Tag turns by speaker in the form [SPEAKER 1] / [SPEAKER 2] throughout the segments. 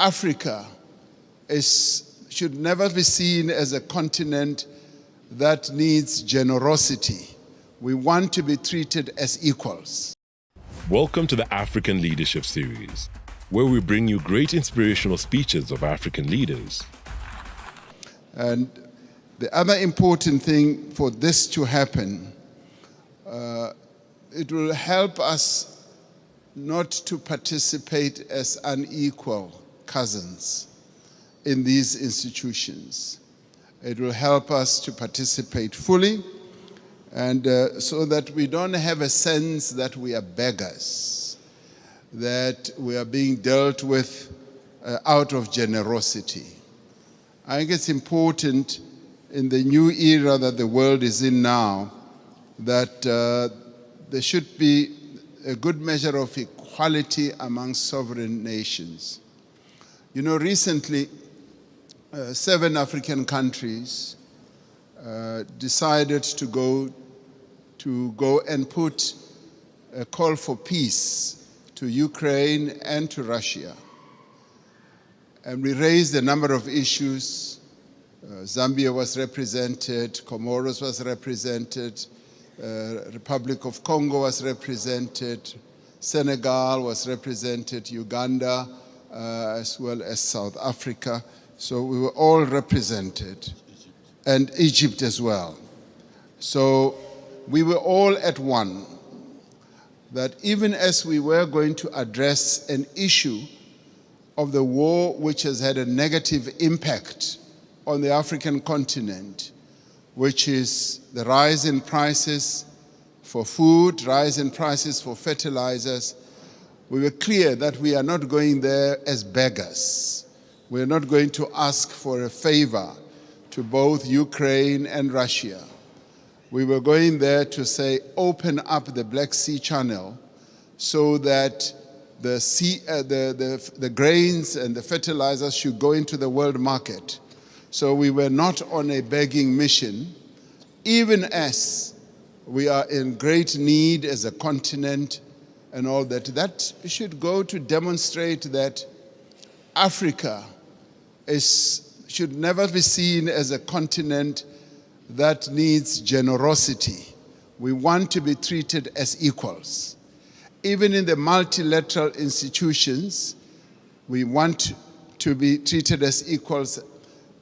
[SPEAKER 1] Africa should never be seen as a continent that needs generosity. We want to be treated as equals.
[SPEAKER 2] Welcome to the African Leadership Series, where we bring you great inspirational speeches of African leaders.
[SPEAKER 1] And the other important thing for this to happen, it will help us not to participate as unequal cousins in these institutions. It will help us to participate fully, and so that we don't have a sense that we are beggars, that we are being dealt with out of generosity. I think it's important in the new era that the world is in now that there should be a good measure of equality among sovereign nations. You know, recently, 7 African countries decided to go and put a call for peace to Ukraine and to Russia. And we raised a number of issues. Zambia was represented, Comoros was represented, Republic of Congo was represented, Senegal was represented, Uganda, as well as South Africa. So we were all represented, and Egypt as well. So we were all at one, that even as we were going to address an issue of the war which has had a negative impact on the African continent, which is the rise in prices for food, rise in prices for fertilizers, we were clear that we are not going there as beggars. We're not going to ask for a favor to both Ukraine and Russia. We were going there to say, open up the Black Sea Channel so that the grains and the fertilizers should go into the world market. So we were not on a begging mission, even as we are in great need as a continent and all that. That should go to demonstrate that Africa should never be seen as a continent that needs generosity. We want to be treated as equals. Even in the multilateral institutions, we want to be treated as equals.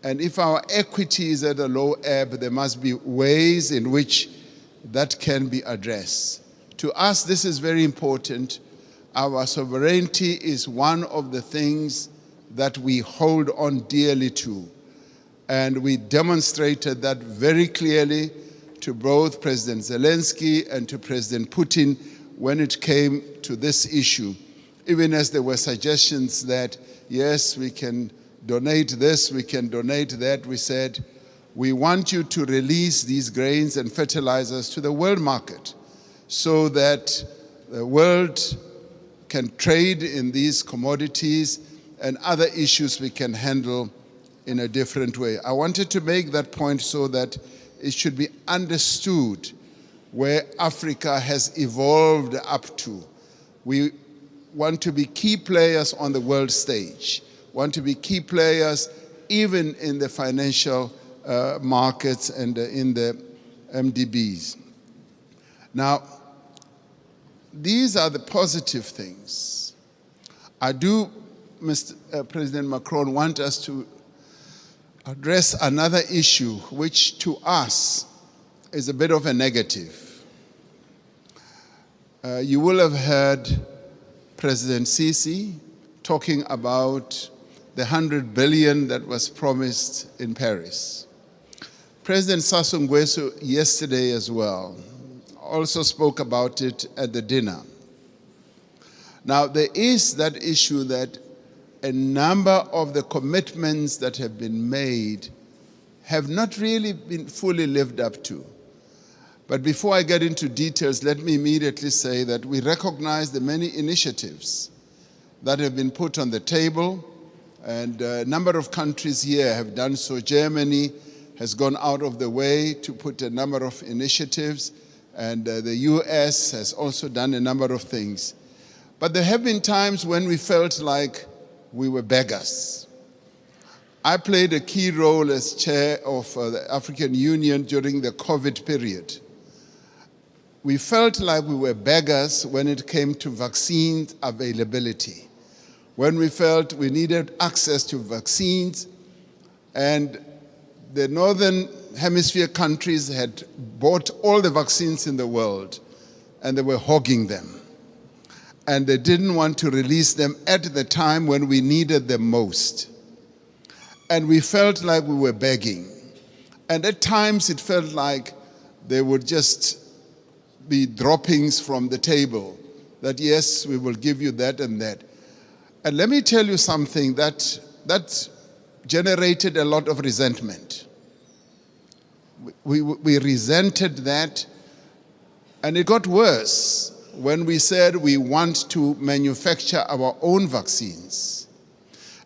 [SPEAKER 1] And if our equity is at a low ebb, there must be ways in which that can be addressed. To us, this is very important. Our sovereignty is one of the things that we hold on dearly to. And we demonstrated that very clearly to both President Zelensky and to President Putin when it came to this issue. Even as there were suggestions that, yes, we can donate this, we can donate that, we said, we want you to release these grains and fertilizers to the world market so that the world can trade in these commodities and other issues we can handle in a different way. I wanted to make that point so that it should be understood where Africa has evolved up to. We want to be key players on the world stage, want to be key players even in the financial markets and in the MDBs. Now, these are the positive things. I do, Mr. President Macron, want us to address another issue which to us is a bit of a negative. You will have heard President Sisi talking about the 100 billion that was promised in Paris. President Sassou Nguesso yesterday as well also spoke about it at the dinner. Now, there is that issue that a number of the commitments that have been made have not really been fully lived up to. But before I get into details, let me immediately say that we recognize the many initiatives that have been put on the table, and a number of countries here have done so. Germany has gone out of the way to put a number of initiatives, and the US has also done a number of things. But there have been times when we felt like we were beggars. I played a key role as chair of the African Union during the COVID period. We felt like we were beggars when it came to vaccine availability, when we felt we needed access to vaccines, and the Northern Hemisphere countries had bought all the vaccines in the world, and they were hogging them. And they didn't want to release them at the time when we needed them most. And we felt like we were begging. And at times it felt like they would just be droppings from the table, that yes, we will give you that and that. And let me tell you something that generated a lot of resentment. We resented that, and it got worse when we said we want to manufacture our own vaccines.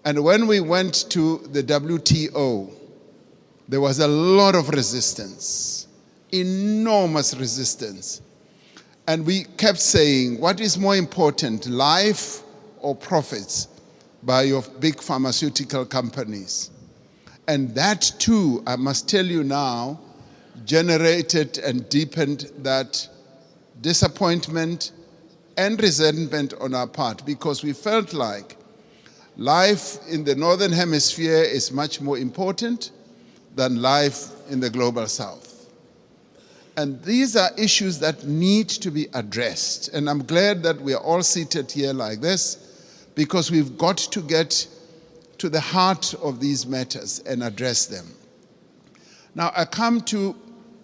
[SPEAKER 1] And when we went to the WTO, there was a lot of resistance, enormous resistance. And we kept saying, what is more important, life or profits by your big pharmaceutical companies? And that too, I must tell you now, generated and deepened that disappointment and resentment on our part, because we felt like life in the Northern Hemisphere is much more important than life in the global South. And these are issues that need to be addressed. And I'm glad that we are all seated here like this, because we've got to get to the heart of these matters and address them. Now, I come to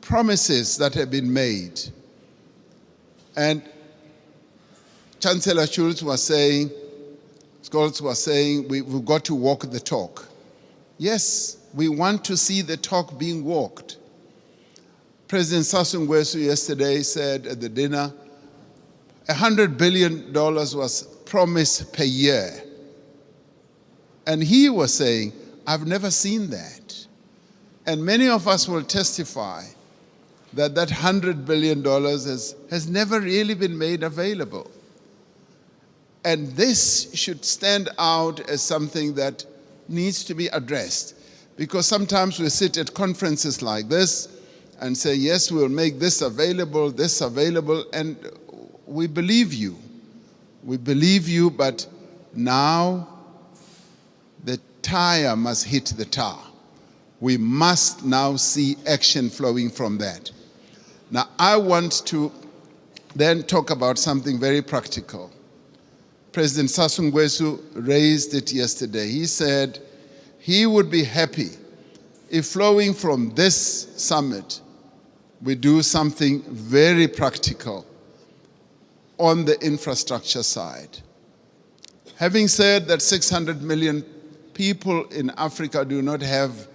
[SPEAKER 1] promises that have been made. And Chancellor Scholz was saying, we've got to walk the talk. Yes, we want to see the talk being walked. President Sassou Nguesso yesterday said at the dinner, $100 billion was promised per year. And he was saying, I've never seen that. And many of us will testify that that $100 billion has never really been made available. And this should stand out as something that needs to be addressed. Because sometimes we sit at conferences like this and say, yes, we'll make this available, and we believe you. We believe you, but now the tire must hit the tar. We must now see action flowing from that. Now, I want to then talk about something very practical. President Sassou Nguesso raised it yesterday. He said he would be happy if flowing from this summit, we do something very practical on the infrastructure side. Having said that 600 million people in Africa do not have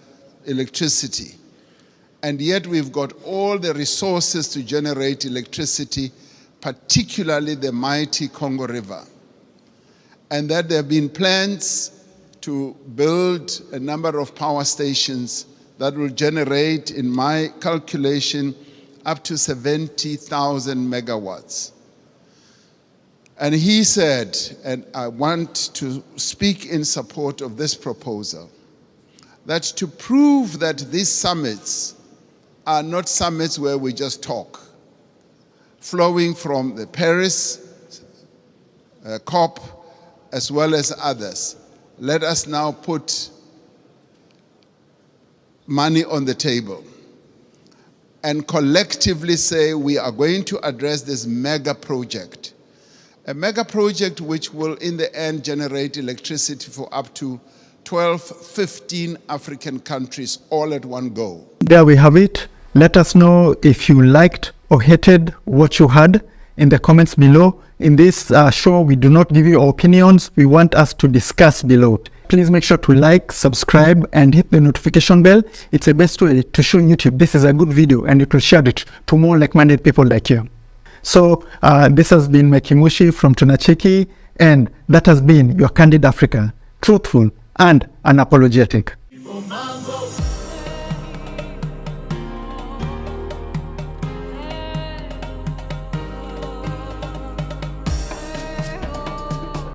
[SPEAKER 1] electricity, and yet we've got all the resources to generate electricity, particularly the mighty Congo River. And that there have been plans to build a number of power stations that will generate, in my calculation, up to 70,000 megawatts. And he said, and I want to speak in support of this proposal, that to prove that these summits are not summits where we just talk, flowing from the Paris COP as well as others, let us now put money on the table and collectively say we are going to address this mega project. A mega project which will in the end generate electricity for up to 12, 15 African countries all at one go.
[SPEAKER 3] There we have it. Let us know if you liked or hated what you heard in the comments below. In this show, we do not give you our opinions. We want us to discuss below. Please make sure to like, subscribe, and hit the notification bell. It's the best way to show YouTube this is a good video, and it will share it to more like-minded people like you. So this has been Mekimushi from Tunacheki, and that has been your Candid Africa, truthful and unapologetic.